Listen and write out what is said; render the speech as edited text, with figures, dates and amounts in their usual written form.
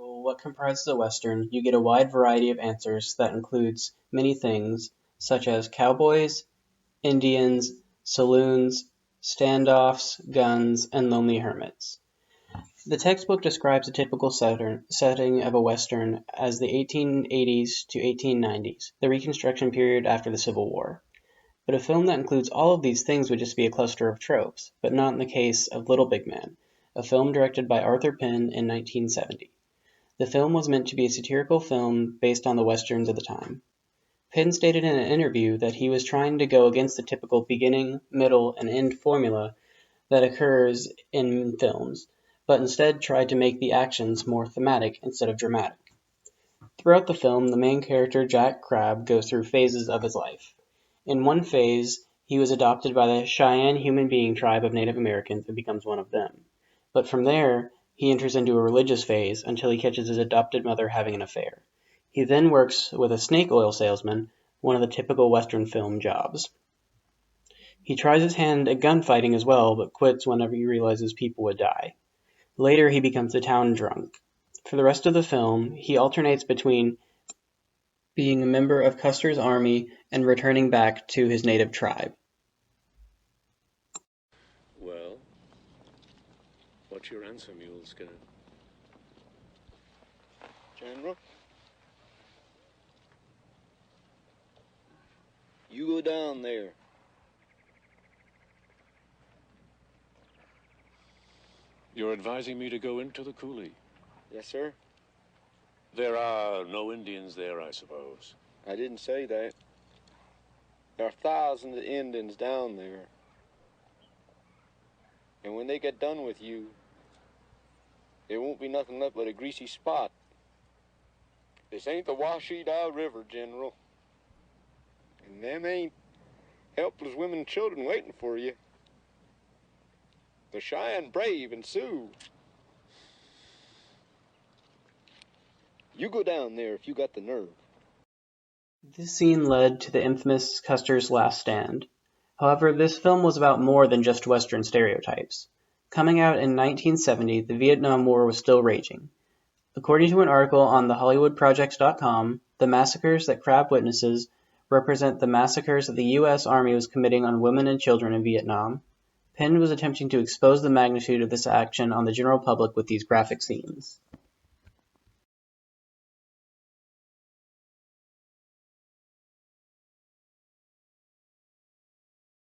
What comprises a Western, you get a wide variety of answers that includes many things, such as cowboys, Indians, saloons, standoffs, guns, and lonely hermits. The textbook describes a typical setting of a Western as the 1880s to 1890s, the Reconstruction period after the Civil War. But a film that includes all of these things would just be a cluster of tropes, but not in the case of Little Big Man, a film directed by Arthur Penn in 1970. The film was meant to be a satirical film based on the westerns of the time. Penn stated in an interview that he was trying to go against the typical beginning, middle, and end formula that occurs in films, but instead tried to make the actions more thematic instead of dramatic. Throughout the film, the main character, Jack Crabb, goes through phases of his life. In one phase, he was adopted by the Cheyenne human being tribe of Native Americans and becomes one of them. But from there, he enters into a religious phase until he catches his adopted mother having an affair. He then works with a snake oil salesman, one of the typical Western film jobs. He tries his hand at gunfighting as well, but quits whenever he realizes people would die. Later, he becomes a town drunk. For the rest of the film, he alternates between being a member of Custer's army and returning back to his native tribe. Well, what's your answer, Mule Scout? General, you go down there. You're advising me to go into the coulee. Yes, sir. There are no Indians there, I suppose. I didn't say that. There are thousands of Indians down there. And when they get done with you, there won't be nothing left but a greasy spot. This ain't the Washita River, General. And them ain't helpless women and children waiting for you. The Cheyenne brave and Sioux. You go down there if you got the nerve. This scene led to the infamous Custer's Last Stand. However, this film was about more than just Western stereotypes. Coming out in 1970, the Vietnam War was still raging. According to an article on thehollywoodproject.com, the massacres that Crabb witnesses represent the massacres that the U.S. Army was committing on women and children in Vietnam. Penn was attempting to expose the magnitude of this action on the general public with these graphic scenes.